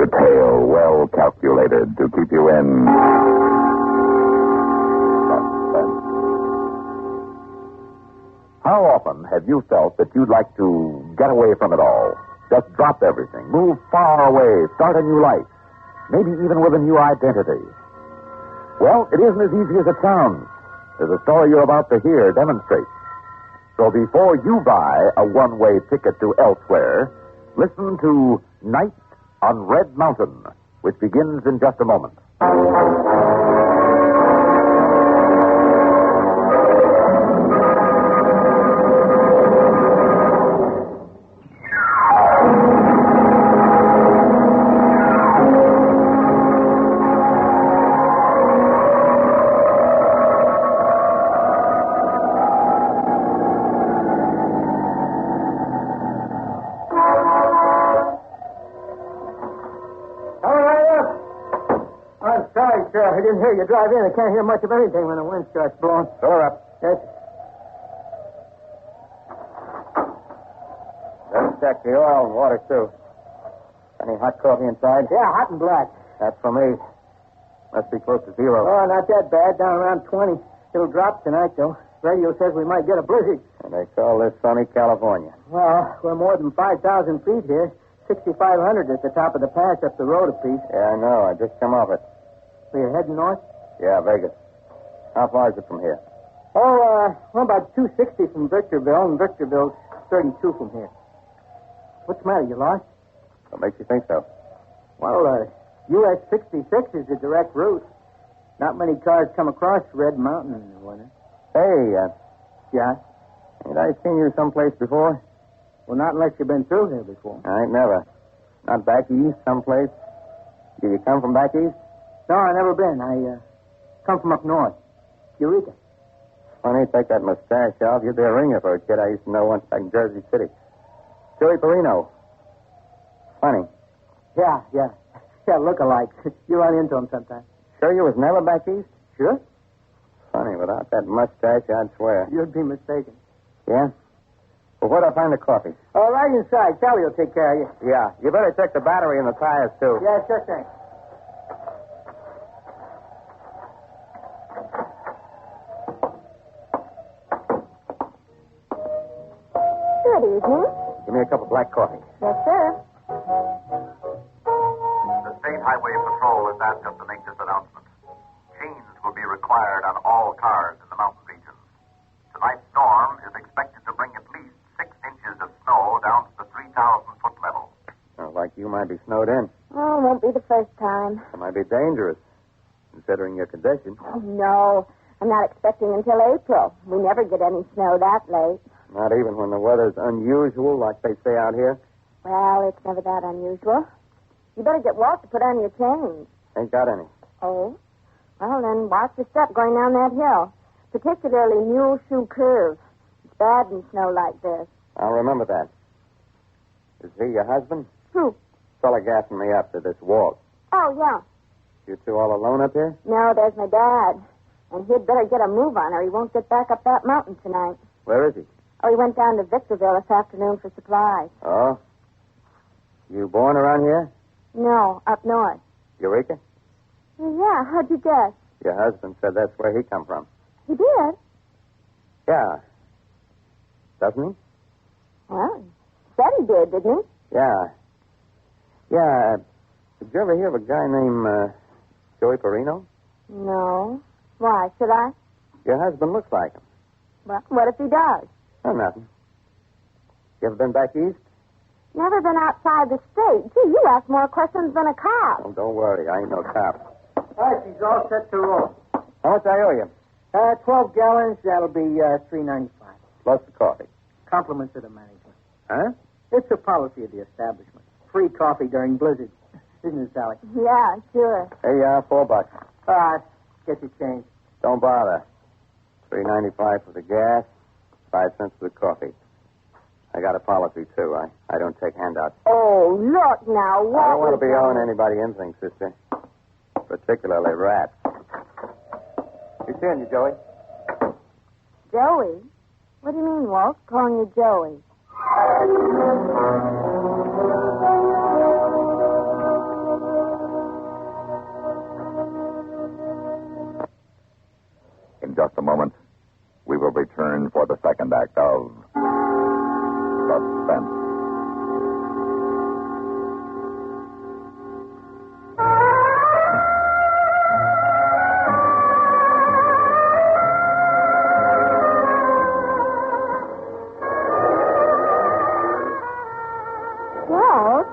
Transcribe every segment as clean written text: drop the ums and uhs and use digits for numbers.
A tale well calculated to keep you in suspense. How often have you felt that you'd like to get away from it all? Just drop everything, move far away, start a new life, maybe even with a new identity. Well, it isn't as easy as it sounds, as the story you're about to hear demonstrates. So before you buy a one-way ticket to elsewhere, listen to Night on Red Mountain, which begins in just a moment. I didn't hear you drive in. I can't hear much of anything when the wind starts blowing. Fill her up. Yes. Let's check the oil and water, too. Any hot coffee inside? Yeah, hot and black. That's for me. Must be close to zero. Oh, not that bad. Down around 20. It'll drop tonight, though. Radio says we might get a blizzard. And they call this sunny California. Well, we're more than 5,000 feet here. 6,500 at the top of the pass up the road a piece. Yeah, I know. I just come off it. So you're heading north? Yeah, Vegas. How far is it from here? Oh, about 260 from Victorville, and Victorville's 32 from here. What's the matter? You lost? What makes you think so? Well, US 66 is the direct route. Not many cars come across Red Mountain in the winter. Hey, Yeah? ain't I seen you someplace before? Well, not unless you've been through here before. I ain't never. Not back east someplace? Do you come from back east? No, I've never been. I come from up north. Eureka. Funny, take that mustache off. You'd be a ringer for a kid I used to know once back in Jersey City. Joey Perino. Funny. Yeah. Yeah, look-alike. You run into him sometime. Sure you was never back east? Sure? Funny, without that mustache, I'd swear. You'd be mistaken. Yeah? Well, where'd I find the coffee? Oh, right inside. Sally will take care of you. Yeah, you better check the battery and the tires, too. Yeah, sure thing. Good evening. Give me a cup of black coffee. Yes, sir. The State Highway Patrol has asked us to make this announcement. Chains will be required on all cars in the mountain regions. Tonight's storm is expected to bring at least 6 inches of snow down to the 3,000-foot level. Sounds like you might be snowed in. Oh, won't be the first time. It might be dangerous, considering your condition. Oh, no. I'm not expecting until April. We never get any snow that late. Not even when the weather's unusual, like they say out here. Well, it's never that unusual. You better get Walt to put on your chains. Ain't got any. Oh? Well, then watch your step going down that hill. Particularly mule shoe curve. It's bad in snow like this. I'll remember that. Is he your husband? Who? Fella gassing me up to this Walt. Oh, yeah. You two all alone up here? No, there's my dad. And he'd better get a move on or he won't get back up that mountain tonight. Where is he? Oh, he went down to Victorville this afternoon for supplies. Oh? You born around here? No, up north. Eureka? Yeah, how'd you guess? Your husband said that's where he come from. He did. Yeah. Doesn't he? Well, he said he did, didn't he? Yeah. Yeah. Did you ever hear of a guy named Joey Perino? No. Why, should I? Your husband looks like him. Well, what if he does? Oh, nothing. You ever been back east? Never been outside the state. Gee, you ask more questions than a cop. Oh, don't worry. I ain't no cop. All right, she's all set to roll. How much I owe you? 12 gallons, that'll be $3.95. Plus the coffee. Compliments of the management. Huh? It's the policy of the establishment. Free coffee during blizzards. Isn't it, Sally? Yeah, sure. Hey, $4. Get your change. Don't bother. $3.95 for the gas, 5 cents for the coffee. I got a policy, too. I don't take handouts. Oh, look now. What I don't want to was be that? owing anybody anything, sister. Particularly rats. You seeing you, Joey? Joey? What do you mean, Walt, calling you Joey? just a moment, we will return for the second act of Suspense. Walt,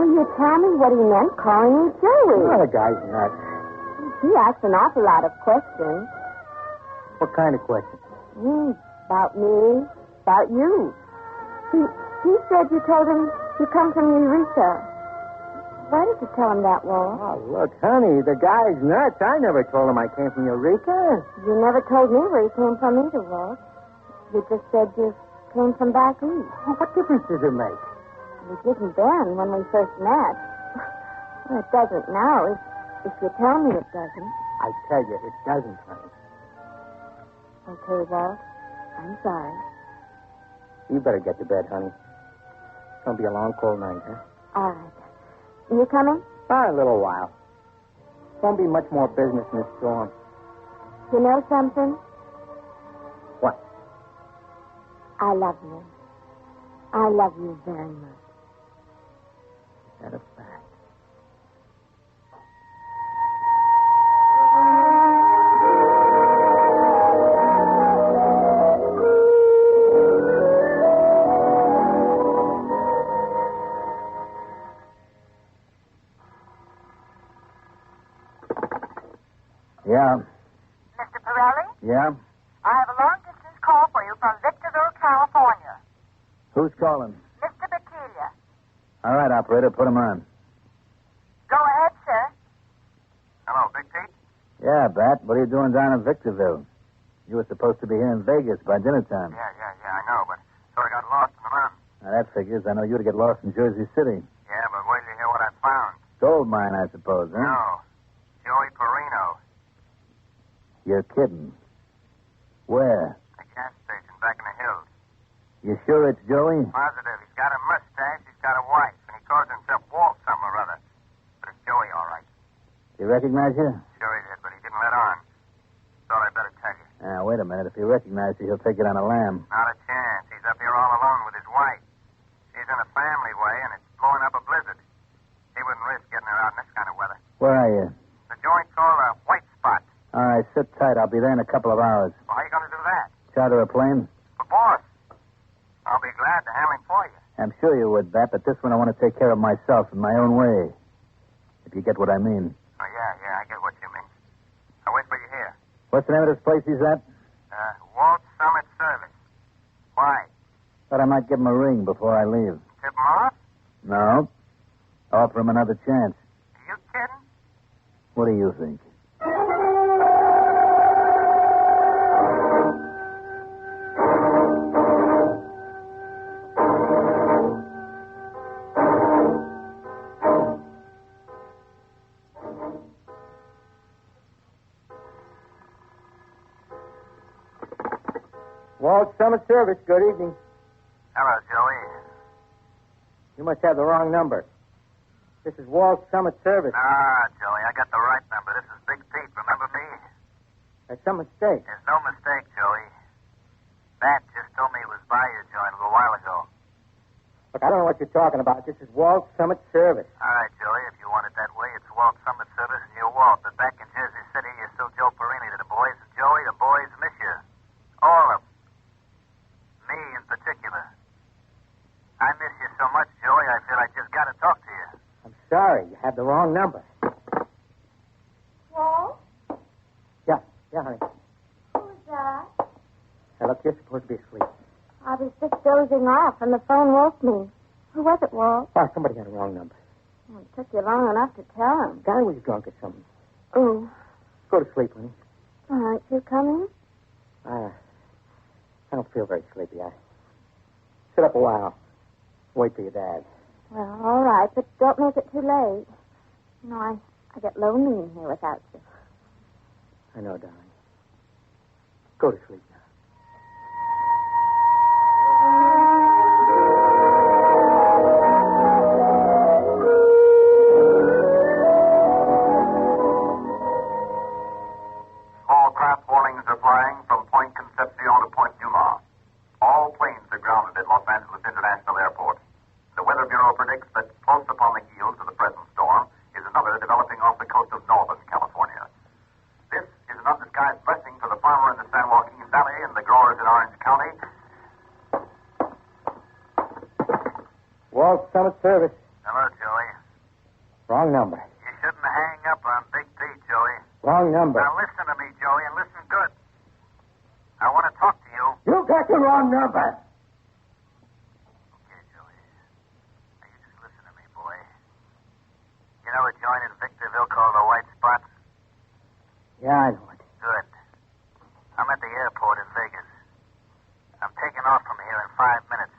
will you tell me what he meant calling you Joey? Oh, the guy's nuts. He asked an awful lot of questions. What kind of questions? About me, about you. He said you told him you come from Eureka. Why did you tell him that, Walt? Oh, look, honey, the guy's nuts. I never told him I came from Eureka. You never told me where you came from either, Walt. You just said you came from back east. Well, what difference does it make? It didn't then when we first met. Well, it doesn't now if you tell me it doesn't. I tell you, it doesn't, honey. Okay, Walt. I'm sorry. You better get to bed, honey. It's going to be a long, cold night, huh? All right. You coming? A little while. Won't be much more business in this storm. You know something? What? I love you. I love you very much. Is that a fact? Yeah. Mr. Pirelli, Yeah? I have a long-distance call for you from Victorville, California. Who's calling? Mr. Bakilia. All right, operator, put him on. Go ahead, sir. Hello, Big Pete? Yeah, Bat, what are you doing down in Victorville? You were supposed to be here in Vegas by dinner time. Yeah, I know, but sort of got lost in the mountains. Now, that figures. I know you to get lost in Jersey City. Yeah, but wait till you hear what I found. Gold mine, I suppose, huh? No. Joey Perino. You're kidding. Where? A gas station back in the hills. You sure it's Joey? Positive. He's got a mustache, he's got a wife, and he calls himself Walt some or other. But it's Joey, all right. You recognize you? Sure he did, but he didn't let on. Thought I'd better tell you. Now, wait a minute. If he recognizes you, he'll take it on a lamb. Not a chance. He's up here all alone with his wife. She's in a family way, and it's blowing up a blizzard. He wouldn't risk getting her out in this kind of weather. Where are you? The joint's called a White Spot. All right, sit tight. I'll be there in a couple of hours. Well, how are you going to do that? Charter a plane? The boss. I'll be glad to handle him for you. I'm sure you would, Bat, but this one I want to take care of myself in my own way. If you get what I mean. Oh, yeah, I get what you mean. I'll wait for you here. What's the name of this place he's at? Walt Summit Service. Why? Thought I might give him a ring before I leave. Tip him off? No. Offer him another chance. Are you kidding? What do you think? Walt Summit Service, good evening. Hello, Joey. You must have the wrong number. This is Walt Summit Service. Joey, I got the right number. This is Big Pete. Remember me? There's some mistake. There's no mistake, Joey. Bat just told me he was by your joint a little while ago. Look, I don't know what you're talking about. This is Walt Summit Service. All right, Joey, if you want it that way, it's Walt Summit Service and you're Walt. But back in Jersey City, you're still Joe Perini to the boys. And Joey, the boys miss you. All of them. Me in particular. I miss you so much, Joey, I feel I just got to talk to you. I'm sorry. You have the wrong number. Walt? Yeah, honey. Who's that? Now, look, you're supposed to be asleep. I was just dozing off, and the phone woke me. Who was it, Walt? Oh, somebody had the wrong number. Well, it took you long enough to tell him. The guy was drunk or something. Oh. Go to sleep, honey. Aren't you coming? I don't feel very sleepy. I sit up a while. Wait for your dad. Well, all right, but don't make it too late. You know, I get lonely in here without you. I know, darling. Go to sleep now. All craft warnings are to the present storm is another developing off the coast of northern California. This is an undisguised blessing for the farmer in the San Joaquin Valley and the growers in Orange County. Walt Summit Service. Hello, Joey. Wrong number. You shouldn't hang up on Big P, Joey. Wrong number. Now listen to me, Joey, and listen good. I want to talk to you. You got the wrong number. Okay, Joey. Now you just listen to me, boy. You know a joint in Victorville called the White Spot? Yeah, I know it. Good. I'm at the airport in Vegas. I'm taking off from here in 5 minutes.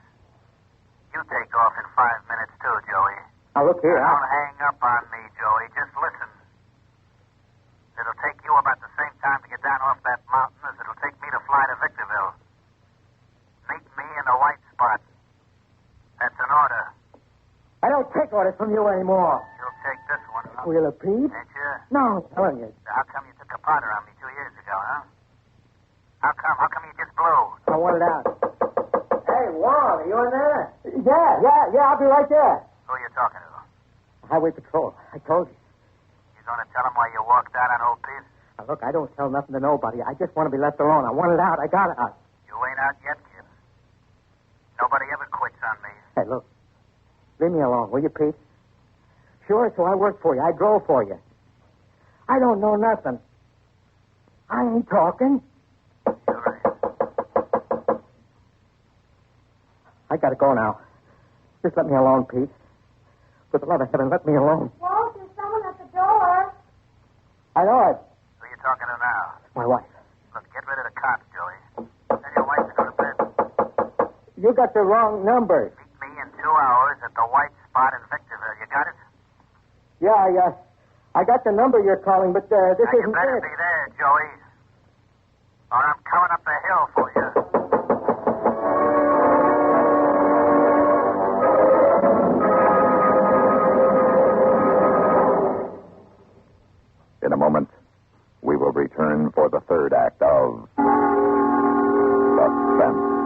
You take off in 5 minutes, too, Joey. Now, look here. Don't hang up on me, Joey. Just listen. It'll take you about the same time to get down off that mountain as it'll take me to fly to Victorville. Meet me in the White Spot. That's an order. I don't take orders from you anymore. You'll take this one, huh? Will you, Pete? Ain't you? No, I'm telling you. How come you took a powder on me 2 years ago, huh? How come you just blew? I want it out. Hey, Walt, are you in there? Yeah, I'll be right there. Who are you talking to? Highway Patrol. I told you. You gonna tell him why you walked out on old Pete? Now, look, I don't tell nothing to nobody. I just want to be left alone. I want it out. I got it out. You ain't out yet, kid. Nobody ever quits on me. Hey, look. Leave me alone, will you, Pete? Sure, so I work for you. I drove for you. I don't know nothing. I ain't talking. Sure. I gotta go now. Just let me alone, Pete. For the love of heaven, let me alone. Walt, there's someone at the door. I know it. Who are you talking to now? My wife. Look, get rid of the cops, Joey. Tell your wife to go to bed. You got the wrong number. Meet me in 2 hours at the White Spot in Victorville. You got it? Yeah, I got the number you're calling, but this Now, you isn't better it. be there, Joey. Or I'm coming up the hill for you. In a moment, we will return for the third act of Suspense.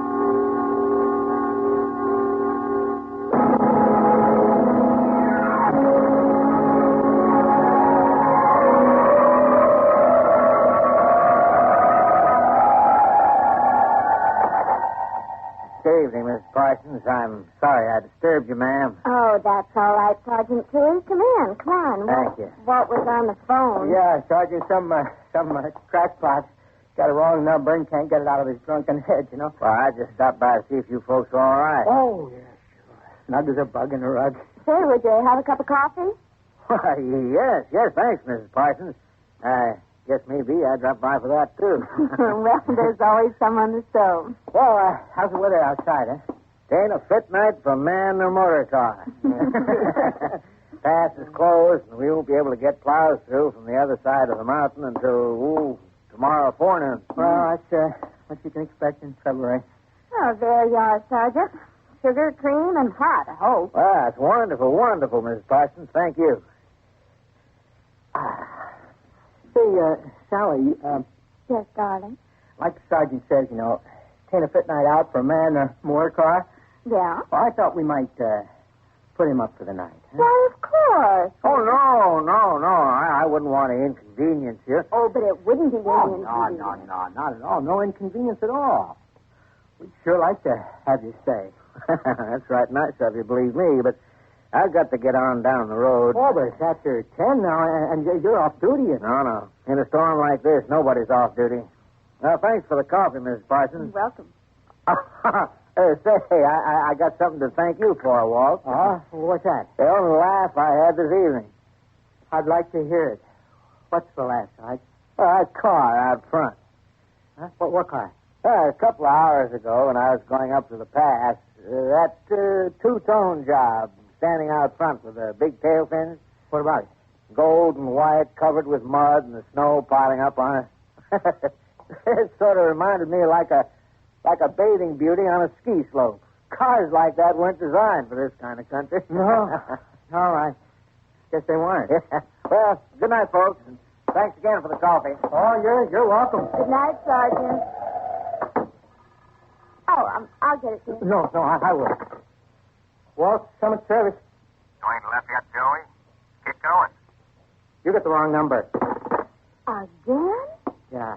Good evening, Miss Parsons. I'm sorry I disturbed you, ma'am. Oh, that's all right, Sergeant Cleary. Come in. Come on. Thank you. Walt was on the phone. Yeah, Sergeant, some crackpot got a wrong number and can't get it out of his drunken head, you know. Well, I just stopped by to see if you folks were all right. Oh, yeah, sure. Snug as a bug in a rug. Say, would you have a cup of coffee? Why, yes, thanks, Mrs. Parsons. Guess maybe I'd drop by for that, too. Well, there's always some on the stove. Well, how's the weather outside, huh? It ain't a fit night for man or motor car. Pass is closed, and we won't be able to get plows through from the other side of the mountain until, tomorrow forenoon. Well, that's what you can expect in February. Oh, there you are, Sergeant. Sugar, cream, and hot, I hope. Well, that's wonderful, wonderful, Mrs. Parsons. Thank you. Say, Sally, Yes, darling. like the sergeant says, you know, it ain't a fit night out for a man or motor car. Yeah? Well, I thought we might put him up for the night. Huh? Why, of course. Oh, no. I wouldn't want to inconvenience you. Oh, but it wouldn't be Oh, any no, inconvenience. not at all. No inconvenience at all. We'd sure like to have you stay. That's right nice of you, believe me, but I've got to get on down the road. Oh, but it's after 10 now, and you're off duty. No. In a storm like this, nobody's off duty. Well, thanks for the coffee, Mrs. Parsons. You're welcome. Say, I got something to thank you for, Walt. Oh, what's that? The only laugh I had this evening. I'd like to hear it. What's the last, Sarge? That car out front. Huh? What car? A couple of hours ago, when I was going up to the pass, that two-tone job standing out front with the big tail fins. What about it? Gold and white, covered with mud and the snow piling up on it. It sort of reminded me like a bathing beauty on a ski slope. Cars like that weren't designed for this kind of country. No. All right. Guess they weren't. Well, good night, folks. And thanks again for the coffee. Oh, you're welcome. Good night, Sergeant. Oh, I'll get it to you. No, I will. Walt, Summit Service. You ain't left yet, Joey. Get going. You got the wrong number. Again? Yeah,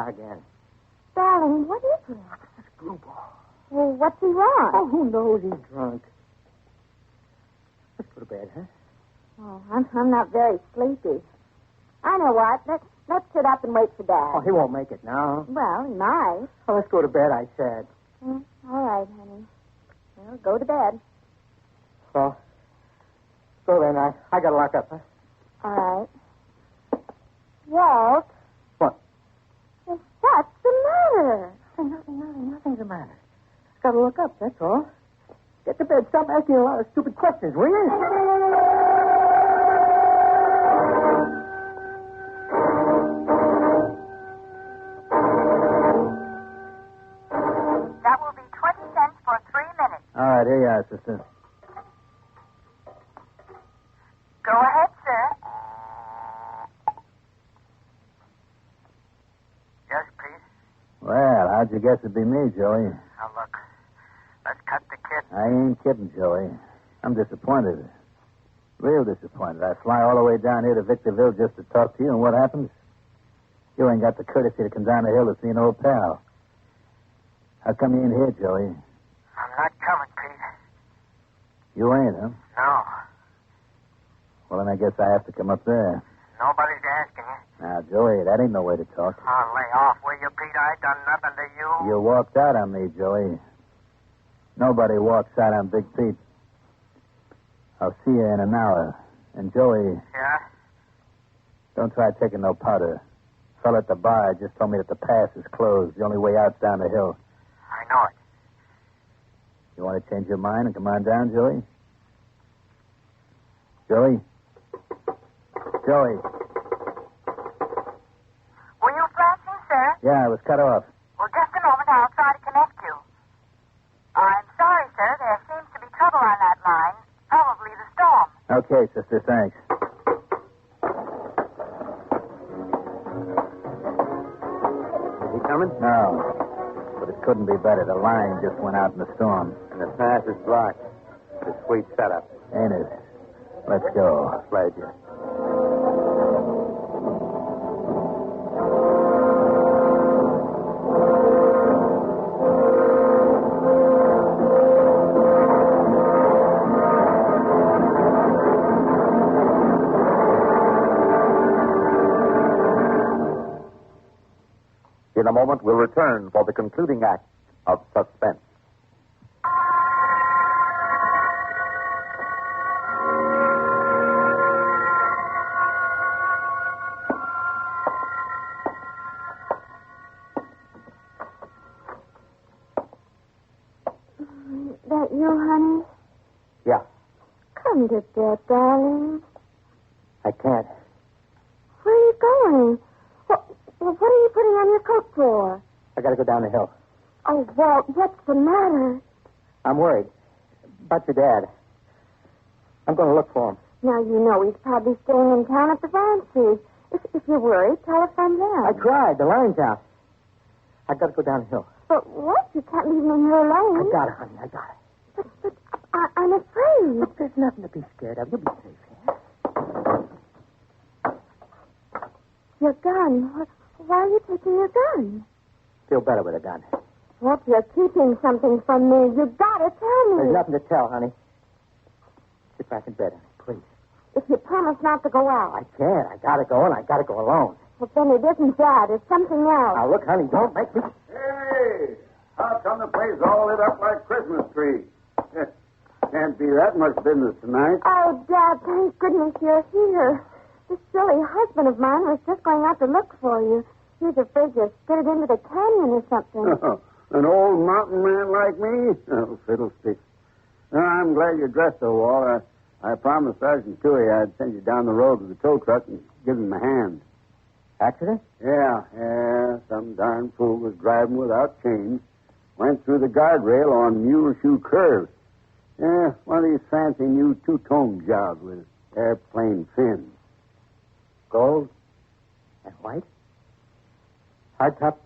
again. Darling, what is it? This screwball. Well, what's he want? Oh, who knows? He's drunk. Let's go to bed, huh? Oh, I'm not very sleepy. I know what. Let's sit up and wait for Dad. Oh, he won't make it now. Well, he might. Oh, let's go to bed, I said. All right, honey. Well, go to bed. Well, so then, I gotta lock up, huh? All right. Walt. What? What's the matter? Hey, nothing's the matter. Gotta look up, that's all. Get to bed. Stop asking a lot of stupid questions, will you? That will be 20 cents for 3 minutes. All right, here you are, sister. Go ahead, sir. Yes, Pete? Well, how'd you guess it'd be me, Joey? Now, look. Let's cut the kid. I ain't kidding, Joey. I'm disappointed. Real disappointed. I fly all the way down here to Victorville just to talk to you, and what happens? You ain't got the courtesy to come down the hill to see an old pal. How come you ain't here, Joey? I'm not coming, Pete. You ain't, huh? No. Well, then I guess I have to come up there. Nobody's asking you. Now, Joey, that ain't no way to talk. Oh, lay off, will you, Pete? I done nothing to you. You walked out on me, Joey. Nobody walks out on Big Pete. I'll see you in an hour. And, Joey, Yeah? don't try taking no powder. Fella at the bar just told me that the pass is closed. The only way out's down the hill. I know it. You want to change your mind and come on down, Joey? Joey? Joey? Were you flashing, sir? Yeah, I was cut off. Well, just a moment. I'll try to connect you. I'm sorry, sir. There seems to be trouble on that line. Probably the storm. Okay, sister, thanks. Is he coming? No. But it couldn't be better. The line just went out in the storm. And the pass is blocked. It's a sweet setup. Ain't it? Let's go. Pleasure. In a moment, we'll return for the concluding act of Suspense. That you, honey? Yeah, Come to bed, darling. I can't. Where are you going? What are you putting on your coat for? I gotta go down the hill. Oh, Walt, what's the matter? I'm worried. About your dad. I'm gonna look for him. Now, you know he's probably staying in town at the Fancy. If you're worried, telephone them. I tried. The line's out. I gotta go down the hill. But what? You can't leave me here alone. I got it, honey. I got it. But I'm afraid. Look, there's nothing to be scared of. You'll be safe here. Your gun. Why are you taking your gun? Feel better with a gun. Walt, you're keeping something from me. You gotta tell me. There's nothing to tell, honey. Sit back in bed, honey, please. If you promise not to go out. I can't. I gotta go, and I gotta go alone. Well, then it isn't that. It's something else. Now, look, honey, don't make me... Hey, how come the place all lit up like Christmas tree? Can't be that much business tonight. Oh, Dad, thank goodness you're here. This silly husband of mine was just going out to look for you. He was afraid you skidded into the canyon or something. An old mountain man like me? Oh, fiddlesticks. I'm glad you're dressed so, Walt. I promised Sergeant Toohey I'd send you down the road with the tow truck and give him a hand. Accident? Yeah. Some darn fool was driving without chains. Went through the guardrail on Mule Shoe Curve. Yeah, one of these fancy new two-tone jobs with airplane fins. Gold and white? Hardtop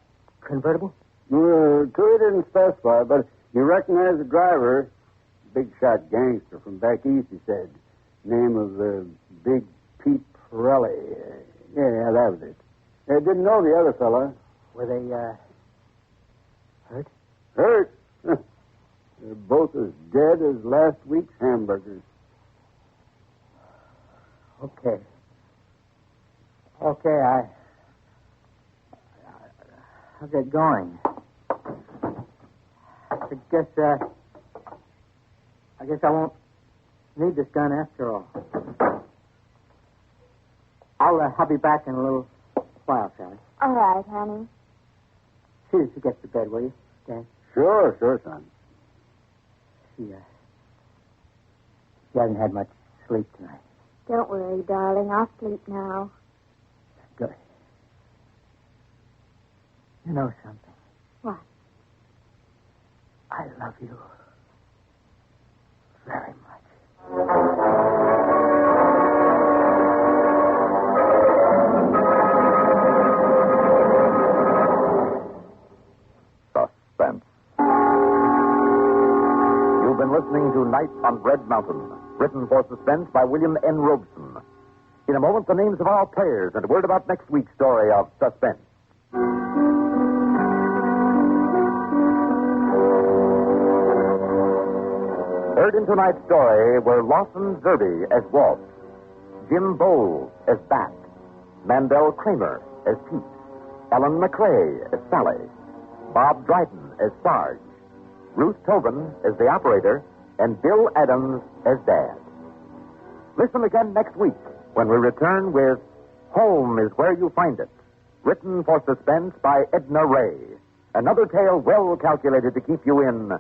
convertible? Toohey didn't specify, but he recognized the driver. Big shot gangster from back east, he said. Name of the big Pete Pirelli. Yeah, that was it. I didn't know the other fella. Were they, hurt? Hurt? They're both as dead as last week's hamburgers. Okay. Okay, I'll get going. I guess I won't need this gun after all. I'll be back in a little while, Sally. All right, honey. See that she gets to bed, will you, Dad? Sure, son. She hasn't had much sleep tonight. Don't worry, darling. I'll sleep now. Good. You know something? What? I love you very much. Suspense. You've been listening to Night on Red Mountain, written for Suspense by William N. Robeson. In a moment, the names of our players and a word about next week's story of Suspense. Heard in tonight's story were Lawson Zerby as Walt, Jim Bowles as Bat, Mandel Kramer as Pete, Ellen McCrae as Sally, Bob Dryden as Sarge, Ruth Tobin as the operator, and Bill Adams as Dad. Listen again next week when we return with Home is Where You Find It, written for Suspense by Edna Ray. Another tale well calculated to keep you in